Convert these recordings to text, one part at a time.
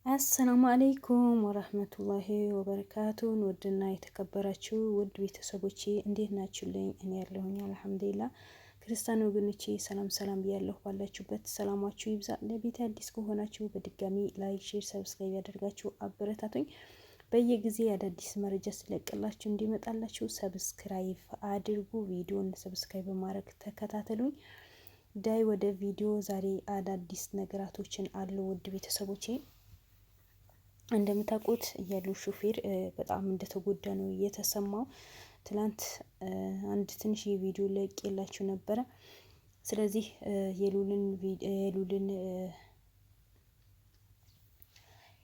አሰላሙ አለይኩም ወራህመቱላሂ ወበረካቱን። ውድና የተከበራችሁ ውድ ቤተሰቦቼ እንዴት ናችሁልኝ? እኔ ያለሁኝ አልሐምዱሊላህ። ክርስቲያን ወገኖቼ ሰላም ሰላም ብያለሁ። ባላችሁበት ሰላማችሁ ይብዛ። ለቤት አዲስ ከሆናችሁ በድጋሚ ላይክ፣ ሼር፣ ሰብስክራይብ ያደርጋችሁ አበረታቱኝ። በየጊዜ አዳዲስ መረጃ ስለቅላችሁ እንዲመጣላችሁ ሰብስክራይብ አድርጉ። ቪዲዮን ሰብስክራይብ በማድረግ ተከታተሉኝ። ዳይ ወደ ቪዲዮ። ዛሬ አዳዲስ ነገራቶችን አሉ ውድ ቤተሰቦቼ። እንደምታውቁት የሉ ሹፌር በጣም እንደተጎዳ ነው የተሰማው። ትላንት አንድ ትንሽ የቪዲዮ ለቅቄላችሁ ነበረ። ስለዚህ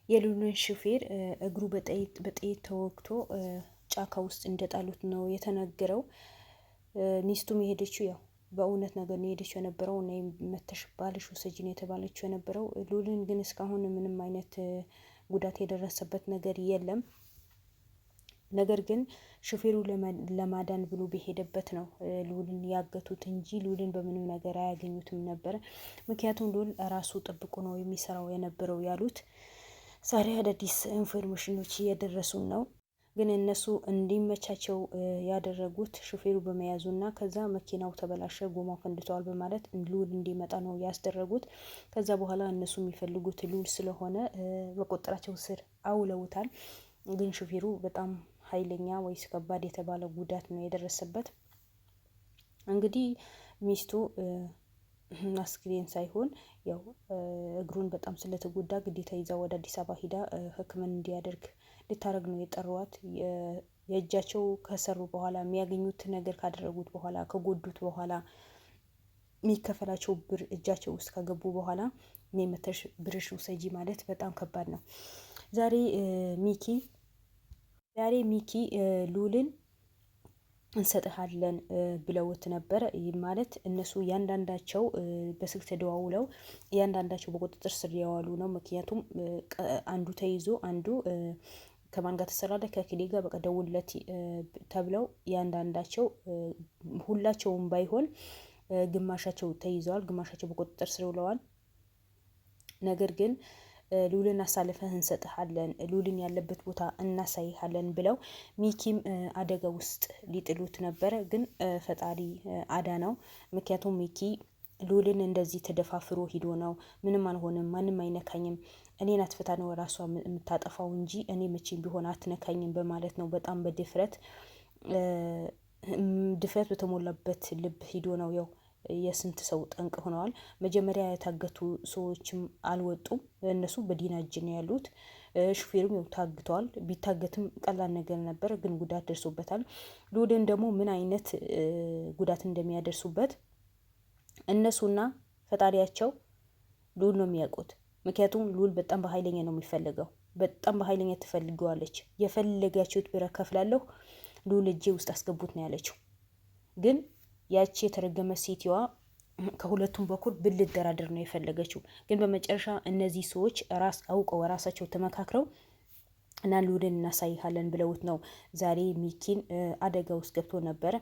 የሉልን ሹፌር እግሩ በጥይት ተወግቶ ጫካ ውስጥ እንደጣሉት ነው የተነገረው። ሚስቱም የሄደችው ያው በእውነት ነገር ነው የሄደችው የነበረው እና መተሽ ባልሽ ውሰጂ ነው የተባለችው የነበረው። ሉልን ግን እስካሁን ምንም አይነት ጉዳት የደረሰበት ነገር የለም። ነገር ግን ሹፌሩ ለማዳን ብሎ በሄደበት ነው ሉልን ያገቱት እንጂ ሉልን በምንም ነገር አያገኙትም ነበር። ምክንያቱም ሉል ራሱ ጠብቆ ነው የሚሰራው የነበረው ያሉት። ዛሬ አዳዲስ ኢንፎርሜሽኖች እየደረሱን ነው። ግን እነሱ እንዲመቻቸው ያደረጉት ሹፌሩ በመያዙና ከዛ መኪናው ተበላሸ፣ ጎማው ፈንድተዋል በማለት ሉል እንዲመጣ ነው ያስደረጉት። ከዛ በኋላ እነሱ የሚፈልጉት ሉል ስለሆነ በቁጥጥራቸው ስር አውለውታል። ግን ሹፌሩ በጣም ኃይለኛ ወይስ ከባድ የተባለ ጉዳት ነው የደረሰበት። እንግዲህ ሚስቱ አስክሬን ሳይሆን ያው እግሩን በጣም ስለተጎዳ ግዴታ ይዛ ወደ አዲስ አበባ ሂዳ ሕክምና እንዲያደርግ ልታረግ ነው የጠሯት። የእጃቸው ከሰሩ በኋላ የሚያገኙት ነገር ካደረጉት በኋላ ከጎዱት በኋላ የሚከፈላቸው ብር እጃቸው ውስጥ ከገቡ በኋላ እኔ መተሽ ብርሽ ውሰጂ ማለት በጣም ከባድ ነው። ዛሬ ሚኪ ሉልን እንሰጥሃለን ብለውት ነበረ። ይህ ማለት እነሱ እያንዳንዳቸው በስልክ ተደዋውለው እያንዳንዳቸው በቁጥጥር ስር ያዋሉ ነው። ምክንያቱም አንዱ ተይዞ አንዱ ከማን ጋር ተሰራለ ከክሌ ጋር በቃ ደውለት ተብለው እያንዳንዳቸው ሁላቸውም ባይሆን ግማሻቸው ተይዘዋል፣ ግማሻቸው በቁጥጥር ስር ውለዋል። ነገር ግን ሉልን አሳልፈህ እንሰጥሃለን፣ ሉልን ያለበት ቦታ እናሳይሃለን ብለው ሚኪም አደጋ ውስጥ ሊጥሉት ነበረ። ግን ፈጣሪ አዳነው። ምክንያቱም ሚኪ ሉልን እንደዚህ ተደፋፍሮ ሂዶ ነው ምንም አልሆንም፣ ማንም አይነካኝም፣ እኔን አትፈታ ነው ራሷ የምታጠፋው እንጂ እኔ መቼም ቢሆን አትነካኝም በማለት ነው በጣም በድፍረት በተሞላበት ልብ ሂዶ ነው። ያው የስንት ሰው ጠንቅ ሆነዋል። መጀመሪያ የታገቱ ሰዎችም አልወጡም። እነሱ በዲና እጅ ነው ያሉት። ሹፌሩም ያው ታግተዋል። ቢታገትም ቀላል ነገር ነበር፣ ግን ጉዳት ደርሶበታል። ሉልን ደግሞ ምን አይነት ጉዳት እንደሚያደርሱበት እነሱና ፈጣሪያቸው ሉል ነው የሚያውቁት። ምክንያቱም ሉል በጣም በኃይለኛ ነው የሚፈልገው። በጣም በኃይለኛ ትፈልገዋለች። የፈለጋችሁት ብር ከፍላለሁ፣ ሉል እጄ ውስጥ አስገቡት ነው ያለችው። ግን ያቺ የተረገመ ሴትዋ ከሁለቱም በኩል ብልደራደር ነው የፈለገችው። ግን በመጨረሻ እነዚህ ሰዎች አውቀው ራሳቸው ተመካክረው እና ሉልን እናሳይሃለን ብለውት ነው ዛሬ ሚኪን አደጋ ውስጥ ገብቶ ነበረ።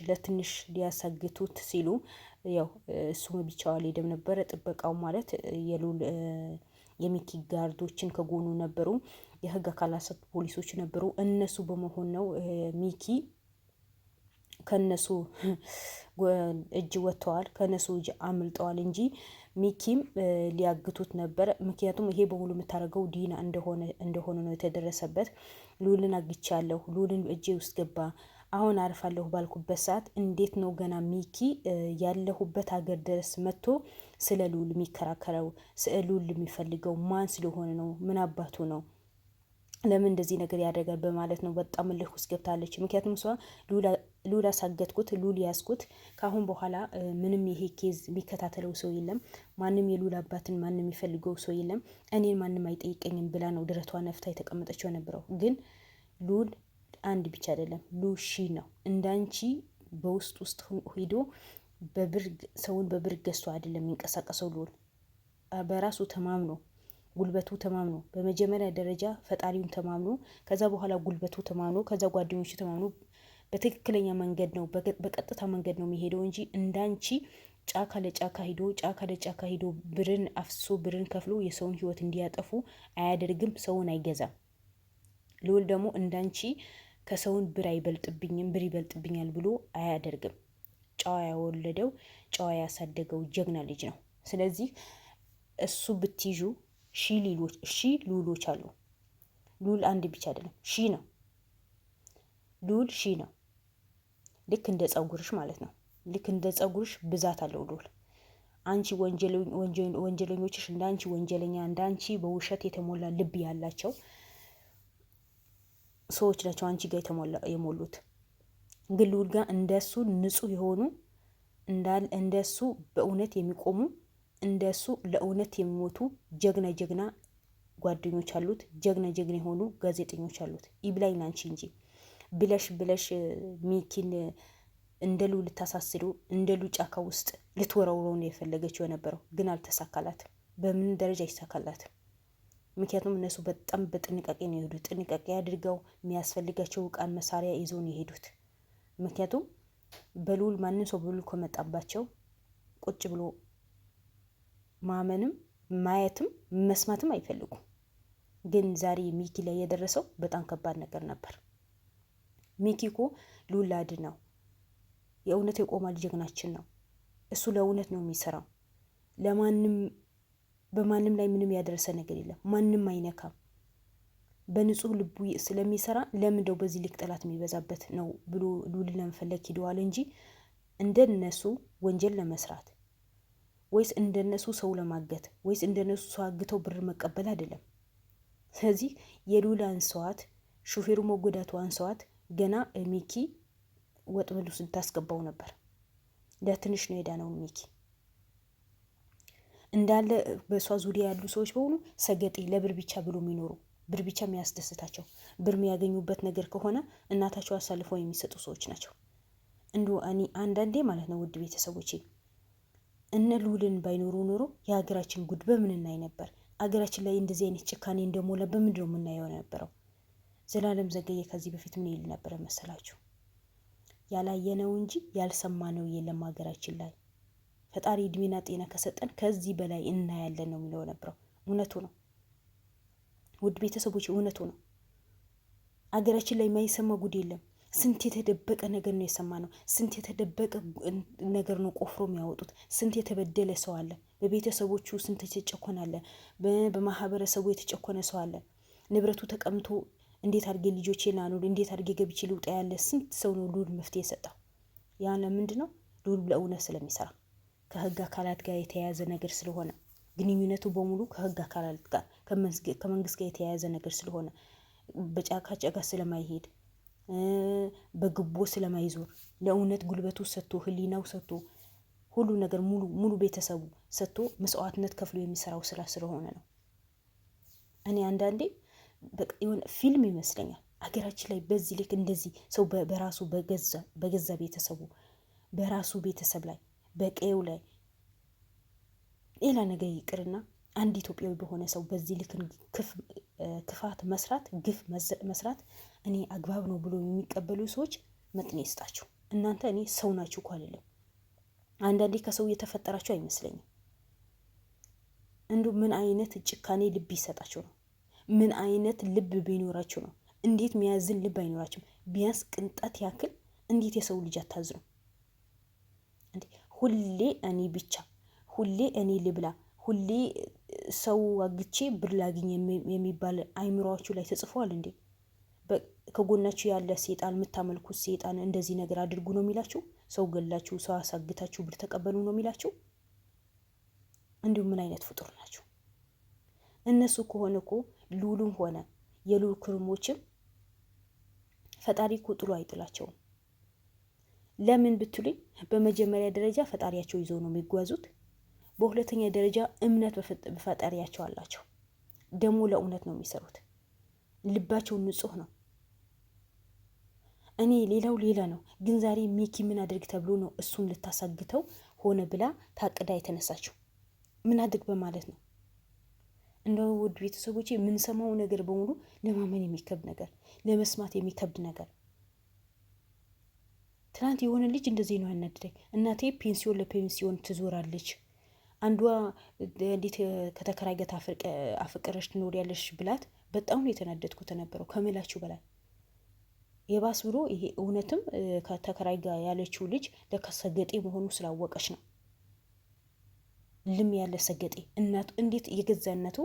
ለትንሽ ሊያሳግቱት ሲሉ ያው እሱም ብቻው አልሄደም ነበረ። ጥበቃው ማለት የሉል የሚኪ ጋርዶችን ከጎኑ ነበሩ፣ የህግ አካላት ፖሊሶች ነበሩ። እነሱ በመሆን ነው ሚኪ ከነሱ እጅ ወጥተዋል፣ ከነሱ እጅ አምልጠዋል እንጂ ሚኪም ሊያግቱት ነበር። ምክንያቱም ይሄ በሙሉ የምታደርገው ዲና እንደሆነ ነው የተደረሰበት። ሉልን አግቻለሁ፣ ሉልን እጄ ውስጥ ገባ፣ አሁን አርፋለሁ ባልኩበት ሰዓት እንዴት ነው ገና ሚኪ ያለሁበት ሀገር ድረስ መጥቶ ስለ ሉል የሚከራከረው? ሉል የሚፈልገው ማን ስለሆነ ነው? ምን አባቱ ነው? ለምን እንደዚህ ነገር ያደርጋል በማለት ነው በጣም እልህ ውስጥ ገብታለች። ምክንያቱም እሷ ሉል አሳገትኩት፣ ሉል ያስኩት፣ ከአሁን በኋላ ምንም ይሄ ኬዝ የሚከታተለው ሰው የለም፣ ማንም የሉል አባትን ማንም የሚፈልገው ሰው የለም፣ እኔን ማንም አይጠይቀኝም ብላ ነው ድረቷ ነፍታ የተቀመጠችው ነበረው። ግን ሉል አንድ ብቻ አይደለም፣ ሉል ሺ ነው። እንዳንቺ በውስጥ ሂዶ ሰውን በብር ገዝቶ አይደለም የሚንቀሳቀሰው። ሉል በራሱ ተማምኖ ጉልበቱ ተማምኖ በመጀመሪያ ደረጃ ፈጣሪውን ተማምኖ ከዛ በኋላ ጉልበቱ ተማምኖ ከዛ ጓደኞቹ ተማምኖ በትክክለኛ መንገድ ነው በቀጥታ መንገድ ነው የሚሄደው እንጂ እንዳንቺ ጫካ ለጫካ ሂዶ ብርን አፍሶ ብርን ከፍሎ የሰውን ህይወት እንዲያጠፉ አያደርግም። ሰውን አይገዛም። ልዑል ደግሞ እንዳንቺ ከሰውን ብር አይበልጥብኝም፣ ብር ይበልጥብኛል ብሎ አያደርግም። ጨዋ ያወለደው ጨዋ ያሳደገው ጀግና ልጅ ነው። ስለዚህ እሱ ብትይዡ ሺ ልዑሎች አሉ። ልዑል አንድ ብቻ አይደለም፣ ሺ ነው። ልዑል ሺ ነው። ልክ እንደ ጸጉርሽ ማለት ነው። ልክ እንደ ጸጉርሽ ብዛት አለው ልዑል። አንቺ ወንጀለኞችሽ እንዳንቺ ወንጀለኛ እንዳንቺ በውሸት የተሞላ ልብ ያላቸው ሰዎች ናቸው አንቺ ጋር የሞሉት። ግን ልዑል ጋር እንደሱ ንጹህ የሆኑ እንደሱ በእውነት የሚቆሙ እንደሱ ለእውነት የሚሞቱ ጀግና ጓደኞች አሉት። ጀግና የሆኑ ጋዜጠኞች አሉት። ይብላኝ ናንቺ እንጂ ብለሽ ሚኪን እንደ ልዑል ልታሳስሩ እንደ ልዑል ጫካ ውስጥ ልትወረውረው ነው የፈለገችው የነበረው። ግን አልተሳካላትም። በምን ደረጃ ይሳካላትም? ምክንያቱም እነሱ በጣም በጥንቃቄ ነው የሄዱት። ጥንቃቄ አድርገው የሚያስፈልጋቸው ዕቃን መሳሪያ ይዘው ነው የሄዱት። ምክንያቱም በልዑል ማንም ሰው በልዑል ከመጣባቸው ቁጭ ብሎ ማመንም ማየትም መስማትም አይፈልጉም። ግን ዛሬ ሚኪ ላይ የደረሰው በጣም ከባድ ነገር ነበር። ሚኪ እኮ ልዑል ላድን ነው የእውነት የቆማል ጀግናችን ነው። እሱ ለእውነት ነው የሚሰራው። በማንም ላይ ምንም ያደረሰ ነገር የለም። ማንም አይነካም። በንጹህ ልቡ ስለሚሰራ ለምንደው በዚህ ልክ ጠላት የሚበዛበት ነው ብሎ ልዑል ለመፈለግ ሂደዋል እንጂ እንደነሱ ወንጀል ለመስራት ወይስ እንደነሱ ሰው ለማገት ወይስ እንደነሱ ሰው አግተው ብር መቀበል አይደለም። ስለዚህ የልዑል አንሰዋት፣ ሹፌሩ መጎዳቱ አንሰዋት ገና ሚኪ ወጥመዱ ስታስገባው ነበር። ለትንሽ ነው የዳነው ሚኪ። እንዳለ በሷ ዙሪያ ያሉ ሰዎች በሙሉ ሰገጤ ለብር ብቻ ብሎ የሚኖሩ ብር ብቻ የሚያስደስታቸው ብር የሚያገኙበት ነገር ከሆነ እናታቸው አሳልፈው የሚሰጡ ሰዎች ናቸው። እኔ አንዳንዴ ማለት ነው ውድ ቤተሰቦቼ እነ ልዑልን ባይኖሩ ኖሮ የሀገራችን ጉድ በምን እናይ ነበር? አገራችን ላይ እንደዚህ አይነት ጭካኔ እንደሞላ በምንድን ነው የምናየው ነበረው? ዘላለም ዘገየ ከዚህ በፊት ምን ይል ነበረ መሰላችሁ? ያላየነው እንጂ ያልሰማነው የለም ሀገራችን ላይ። ፈጣሪ እድሜና ጤና ከሰጠን ከዚህ በላይ እናያለን ነው የሚለው ነበረው። እውነቱ ነው ውድ ቤተሰቦች፣ እውነቱ ነው። አገራችን ላይ የማይሰማ ጉድ የለም። ስንት የተደበቀ ነገር ነው የሰማነው። ስንት የተደበቀ ነገር ነው ቆፍሮ የሚያወጡት። ስንት የተበደለ ሰው አለ። በቤተሰቦቹ ስንት የተጨኮነ አለ። በማህበረሰቡ የተጨኮነ ሰው አለ። ንብረቱ ተቀምቶ እንዴት አድርጌ ልጆቼ ላኑር፣ እንዴት አድርጌ ገብቼ ልውጣ ያለ ስንት ሰው ነው ልዑል መፍትሄ የሰጠው። ያ ለምንድን ነው? ልዑል ለእውነት ስለሚሰራ ከህግ አካላት ጋር የተያያዘ ነገር ስለሆነ ግንኙነቱ በሙሉ ከህግ አካላት ጋር ከመንግስት ጋር የተያያዘ ነገር ስለሆነ በጫካ ስለማይሄድ በግቦ ስለማይዞር ለእውነት ጉልበቱ ሰጥቶ ህሊናው ሰጥቶ ሁሉ ነገር ሙሉ ቤተሰቡ ሰጥቶ መስዋዕትነት ከፍሎ የሚሰራው ስራ ስለሆነ ነው። እኔ አንዳንዴ በቃ የሆነ ፊልም ይመስለኛል አገራችን ላይ በዚህ ልክ እንደዚህ ሰው በራሱ በገዛ ቤተሰቡ በራሱ ቤተሰብ ላይ በቀዩ ላይ ሌላ ነገር ይቅርና አንድ ኢትዮጵያዊ በሆነ ሰው በዚህ ልክ ክፋት መስራት፣ ግፍ መስራት እኔ አግባብ ነው ብሎ የሚቀበሉ ሰዎች መጥኔ ይስጣቸው። እናንተ እኔ ሰው ናችሁ እኮ አይደለም። አንዳንዴ ከሰው የተፈጠራችሁ አይመስለኝም። እንዲሁ ምን አይነት ጭካኔ ልብ ይሰጣችሁ ነው? ምን አይነት ልብ ቢኖራችሁ ነው? እንዴት የሚያዝን ልብ አይኖራችሁ? ቢያንስ ቅንጣት ያክል እንዴት የሰው ልጅ አታዝኑ? ሁሌ እኔ ብቻ፣ ሁሌ እኔ ልብላ፣ ሁሌ ሰው አግቼ ብር ላግኝ የሚባል አይምሯችሁ ላይ ተጽፏል እንዴ? ከጎናችሁ ያለ ሴጣን የምታመልኩት ሴጣን እንደዚህ ነገር አድርጉ ነው የሚላችሁ? ሰው ገላችሁ፣ ሰው አሳግታችሁ ብር ተቀበሉ ነው የሚላችሁ? እንዲሁም ምን አይነት ፍጡር ናችሁ? እነሱ ከሆነ እኮ ልዑልም ሆነ የልዑል ክርሞችም ፈጣሪ እኮ ጥሎ አይጥላቸውም። ለምን ብትሉኝ በመጀመሪያ ደረጃ ፈጣሪያቸው ይዘው ነው የሚጓዙት። በሁለተኛ ደረጃ እምነት በፈጣሪያቸው አላቸው። ደግሞ ለእውነት ነው የሚሰሩት። ልባቸው ንጹህ ነው። እኔ ሌላው ሌላ ነው። ግን ዛሬ ሚኪ ምን አድርግ ተብሎ ነው እሱን ልታሳግተው ሆነ ብላ ታቅዳ የተነሳችው? ምን አድርግ በማለት ነው? እንደው ውድ ቤተሰቦቼ የምንሰማው ነገር በሙሉ ለማመን የሚከብድ ነገር፣ ለመስማት የሚከብድ ነገር። ትናንት የሆነ ልጅ እንደዚህ ነው ያናደደኝ። እናቴ ፔንሲዮን ለፔንሲዮን ትዞራለች፣ አንዷ እንዴት ከተከራይ ጋር አፍቅረሽ ትኖሪያለሽ ብላት በጣም ነው የተናደድኩት ነበረው ከምላችሁ በላይ። የባስ ብሎ ይሄ እውነትም ከተከራይ ጋር ያለችው ልጅ ለካ ሰገጤ መሆኑ ስላወቀች ነው። ልም ያለ ሰገጤ እናቱ እንዴት የገዛ እናቱ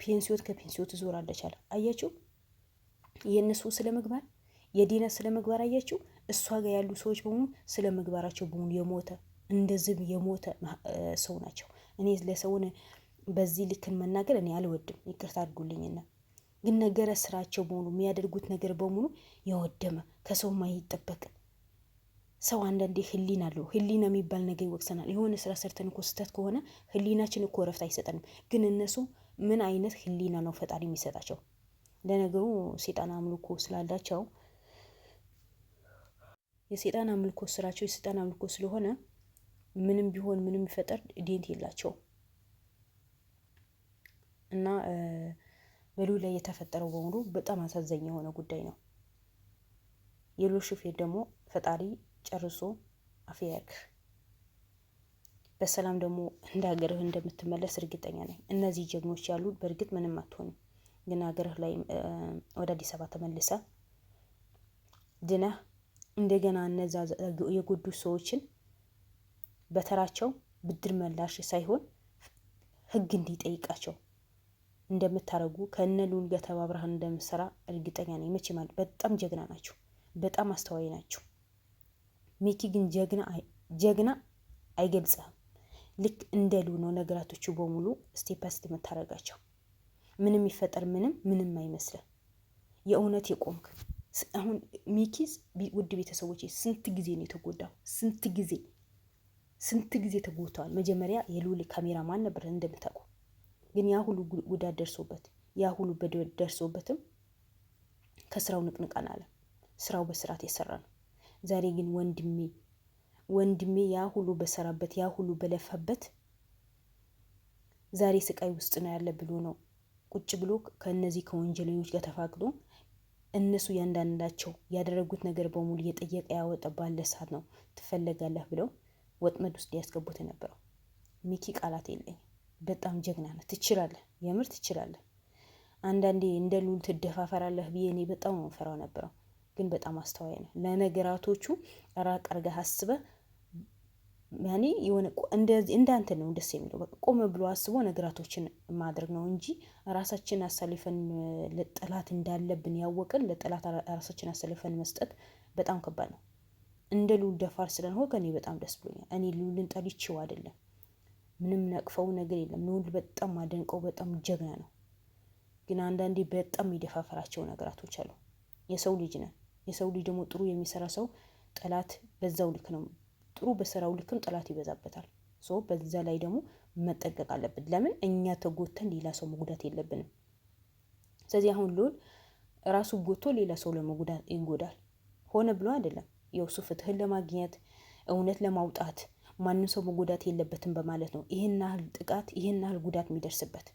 ፔንሲዮት ከፔንሲዮን ትዞራለች አለ። አያችሁ የእነሱ ስለ ምግባር የዲና ስለ ምግባር አያችሁ። እሷ ጋር ያሉ ሰዎች በሙሉ ስለ ምግባራቸው በሙሉ የሞተ እንደዚህም የሞተ ሰው ናቸው። እኔ ለሰውን በዚህ ልክን መናገር እኔ አልወድም፣ ይቅርታ አድርጉልኝና ግን ነገረ ስራቸው በሙሉ የሚያደርጉት ነገር በሙሉ የወደመ ከሰው ማይጠበቅ ሰው አንዳንዴ ህሊና አለው። ህሊና የሚባል ነገር ይወቅሰናል። የሆነ ስራ ሰርተን እኮ ስህተት ከሆነ ህሊናችን እኮ ረፍት አይሰጠንም። ግን እነሱ ምን አይነት ህሊና ነው ፈጣሪ የሚሰጣቸው? ለነገሩ ሴጣን አምልኮ ስላላቸው የሴጣን አምልኮ ስራቸው የሴጣን አምልኮ ስለሆነ ምንም ቢሆን ምንም ይፈጠር ዴንት የላቸው እና በሉ ላይ የተፈጠረው በሙሉ በጣም አሳዛኝ የሆነ ጉዳይ ነው። የሉል ሹፌር ደግሞ ፈጣሪ ጨርሶ አፍያክ በሰላም ደግሞ እንደ ሀገርህ እንደምትመለስ እርግጠኛ ነኝ። እነዚህ ጀግኖች ያሉ በእርግጥ ምንም አትሆንም፣ ግን ሀገርህ ላይ ወደ አዲስ አበባ ተመልሰ ድነህ እንደገና እነዛ የጎዱ ሰዎችን በተራቸው ብድር መላሽ ሳይሆን ህግ እንዲጠይቃቸው እንደምታረጉ ከነ ሉል ጋር ተባብረህ እንደምትሰራ እርግጠኛ ነኝ። መቼ ማለት በጣም ጀግና ናቸው፣ በጣም አስተዋይ ናቸው። ሚኪ ግን ጀግና አይገልጽህም። ልክ እንደ ሉ ነው ነገራቶቹ በሙሉ ስቴፕ ስቴፕ የምታረጋቸው። ምንም ይፈጠር ምንም አይመስልህ። የእውነት የቆምክ አሁን ሚኪስ ውድ ቤተሰቦች ስንት ጊዜ ነው የተጎዳው? ስንት ጊዜ ተጎድተዋል። መጀመሪያ የሉል ካሜራማን ነበር እንደምታውቁ፣ ግን ያ ሁሉ ጉዳት ደርሶበት ያ ሁሉ በደል ደርሶበትም ከስራው ንቅንቃን አለ። ስራው በስርዓት የሰራ ነው። ዛሬ ግን ወንድሜ ያ ሁሉ በሰራበት ያ ሁሉ በለፋበት ዛሬ ስቃይ ውስጥ ነው ያለ ብሎ ነው ቁጭ ብሎ ከነዚህ ከወንጀለኞች ጋር ተፋቅዶ እነሱ ያንዳንዳቸው ያደረጉት ነገር በሙሉ እየጠየቀ ያወጣ ባለ ሰዓት ነው ትፈለጋለህ ብለው ወጥመድ ውስጥ ሊያስገቡት የነበረው። ሚኪ ቃላት የለኝ። በጣም ጀግና ነህ፣ ትችላለህ፣ የምር ትችላለህ። አንዳንዴ እንደ ሉል ትደፋፈራለህ ብዬ እኔ በጣም ፈራው ነበረው፣ ግን በጣም አስተዋይ ነህ። ለነገራቶቹ ራቅ አድርገህ አስበህ ያኔ የሆነ እንዳንተ ነው ደስ የሚለው። በቃ ቆም ብሎ አስቦ ነገራቶችን ማድረግ ነው እንጂ ራሳችን አሳልፈን ለጠላት እንዳለብን ያወቅን ለጠላት ራሳችን አሳልፈን መስጠት በጣም ከባድ ነው። እንደ ሉል ደፋር ስለሆነ ከኔ በጣም ደስ ብሎኛል። እኔ ሉልን ጠልቼው አይደለም፣ ምንም ነቅፈው ነገር የለም። ሉል በጣም አደንቀው፣ በጣም ጀግና ነው። ግን አንዳንዴ በጣም የሚደፋፈራቸው ነገራቶች አሉ። የሰው ልጅ ነን። የሰው ልጅ ደግሞ ጥሩ የሚሰራ ሰው ጠላት በዛው ልክ ነው። ጥሩ በሰራው ልክም ጠላት ይበዛበታል። በዛ ላይ ደግሞ መጠንቀቅ አለብን። ለምን እኛ ተጎተን ሌላ ሰው መጉዳት የለብንም። ስለዚህ አሁን ሉል ራሱ ጎቶ ሌላ ሰው ለመጉዳት ይጎዳል። ሆነ ብሎ አይደለም፣ የውሱ ፍትህን ለማግኘት እውነት ለማውጣት ማንም ሰው መጎዳት የለበትም በማለት ነው ይህን ያህል ጥቃት ይህን ያህል ጉዳት የሚደርስበት።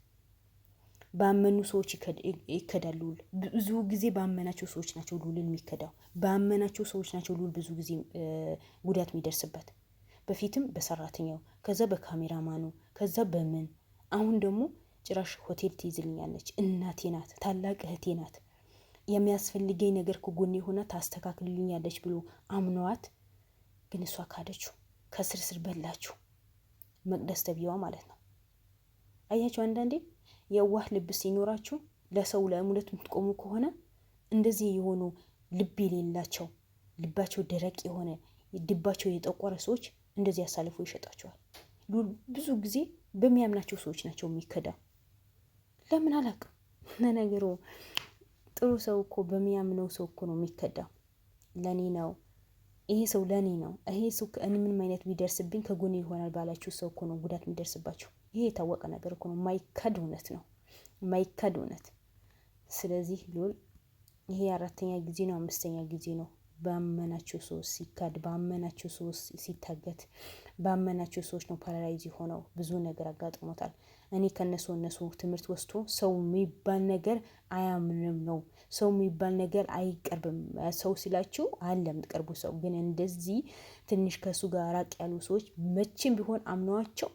ባመኑ ሰዎች ይከዳል ሉል። ብዙ ጊዜ ባመናቸው ሰዎች ናቸው ሉልን የሚከዳው። ባመናቸው ሰዎች ናቸው ሉል ብዙ ጊዜ ጉዳት የሚደርስበት። በፊትም በሰራተኛው፣ ከዛ በካሜራማኑ፣ ከዛ በምን አሁን ደግሞ ጭራሽ ሆቴል ትይዝልኛለች፣ እናቴ ናት፣ ታላቅ እህቴ ናት፣ የሚያስፈልገኝ ነገር ከጎኔ ሆና ታስተካክልልኛለች ብሎ አምነዋት፣ ግን እሷ ካደችው፣ ከስርስር በላችሁ። መቅደስ ተብዬዋ ማለት ነው። አያችሁ አንዳንዴ የዋህ ልብ ሲኖራችሁ ለሰው ለእምነት የምትቆሙ ከሆነ እንደዚህ የሆኑ ልብ የሌላቸው ልባቸው ደረቅ የሆነ ልባቸው የጠቆረ ሰዎች እንደዚህ ያሳልፉ ይሸጣቸዋል። ሉል ብዙ ጊዜ በሚያምናቸው ሰዎች ናቸው የሚከዳ። ለምን አላውቅም። ለነገሩ ጥሩ ሰው እኮ በሚያምነው ሰው እኮ ነው የሚከዳው። ለኔ ነው ይሄ ሰው ለኔ ነው ይሄ ሰው እኔ ምንም አይነት ቢደርስብኝ ከጎኔ ይሆናል ባላችሁ ሰው እኮ ነው ጉዳት የሚደርስባቸው። ይሄ የታወቀ ነገር እኮ ነው። ማይካድ እውነት ነው፣ ማይካድ እውነት። ስለዚህ ሉል ይሄ 4ኛ ጊዜ ነው 5ኛ ጊዜ ነው ባመናቸው ሰዎች ሲካድ፣ ባመናቸው ሰዎች ሲታገት፣ ባመናቸው ሰዎች ነው ፓራላይዝ ሆነው ብዙ ነገር አጋጥሞታል። እኔ እነሱ ትምህርት ወስዶ ሰው የሚባል ነገር አያምንም ነው። ሰው የሚባል ነገር አይቀርብም። ሰው ሲላችሁ አለ የምትቀርቡ ሰው ግን እንደዚህ ትንሽ ከሱ ጋር ራቅ ያሉ ሰዎች መቼም ቢሆን አምነዋቸው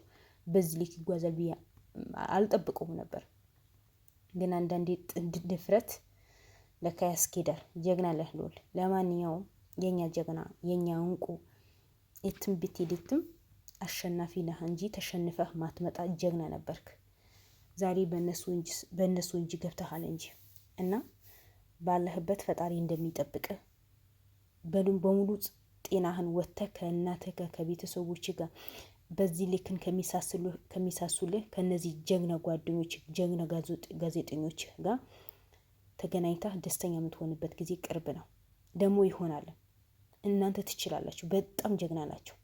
በዚህ ልክ ይጓዛል ብዬ አልጠብቀውም ነበር። ግን አንዳንዴ ድፍረት ለካ ያስኬዳል። ጀግና ነህ ልዑል። ለማንኛውም የኛ ጀግና የኛ እንቁ የትም ብትሄድም አሸናፊ ነህ እንጂ ተሸንፈህ ማትመጣ ጀግና ነበርክ። ዛሬ በእነሱ እጅ ገብተሃል እንጂ እና ባለህበት ፈጣሪ እንደሚጠብቅህ በሙሉ ጤናህን ወጥተህ ከእናትህ ጋር ከቤተሰቦች ጋር በዚህ ልክን ከሚሳሱልህ ከነዚህ ጀግና ጓደኞች ጀግና ጋዜጠኞች ጋር ተገናኝተህ ደስተኛ የምትሆንበት ጊዜ ቅርብ ነው። ደግሞ ይሆናል። እናንተ ትችላላችሁ። በጣም ጀግና ናቸው።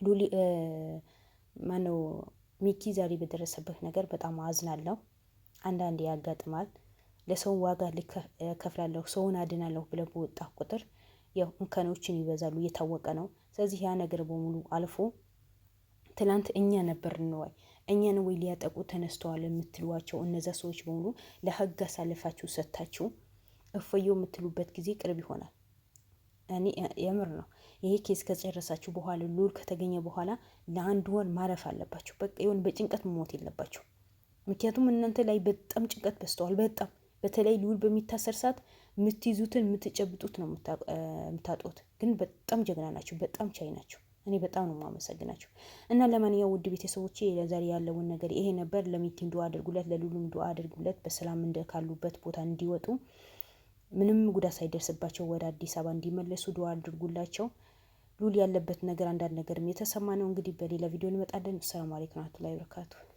ሉሊ ማነው ሚኪ ዛሬ በደረሰበት ነገር በጣም አዝናለሁ። አንዳንዴ ያጋጥማል። ለሰው ዋጋ ከፍላለሁ ሰውን አድናለሁ ብለህ በወጣ ቁጥር ያው እንከኖችን ይበዛሉ፣ እየታወቀ ነው። ስለዚህ ያ ነገር በሙሉ አልፎ ትላንት እኛ ነበርን ወይ እኛን ወይ ሊያጠቁ ተነስተዋል የምትሏቸው እነዛ ሰዎች በሙሉ ለህግ አሳልፋችሁ ሰጥታችሁ እፎየው የምትሉበት ጊዜ ቅርብ ይሆናል። እኔ የምር ነው። ይሄ ኬስ ከጨረሳችሁ በኋላ ሉል ከተገኘ በኋላ ለአንድ ወር ማረፍ አለባችሁ። በቃ ይሁን በጭንቀት መሞት የለባችሁ። ምክንያቱም እናንተ ላይ በጣም ጭንቀት በስተዋል። በጣም በተለይ ሉል በሚታሰር ሰዓት የምትይዙትን የምትጨብጡት ነው የምታጡት። ግን በጣም ጀግና ናቸው። በጣም ቻይ ናቸው። እኔ በጣም ነው የማመሰግናቸው። እና ለማንኛውም ውድ ቤተሰቦቼ ለዛሬ ያለውን ነገር ይሄ ነበር። ለሚኪም ዱአ አድርጉለት፣ ለሉሉም ዱአ አድርጉለት። በሰላም ካሉበት ቦታ እንዲወጡ ምንም ጉዳት ሳይደርስባቸው ወደ አዲስ አበባ እንዲመለሱ ዱአ አድርጉላቸው። ሉል ያለበት ነገር አንዳንድ ነገርም የተሰማ ነው። እንግዲህ በሌላ ቪዲዮ እንመጣለን። ሰላም አለይኩም ወራህመቱላሂ ወበረካቱ።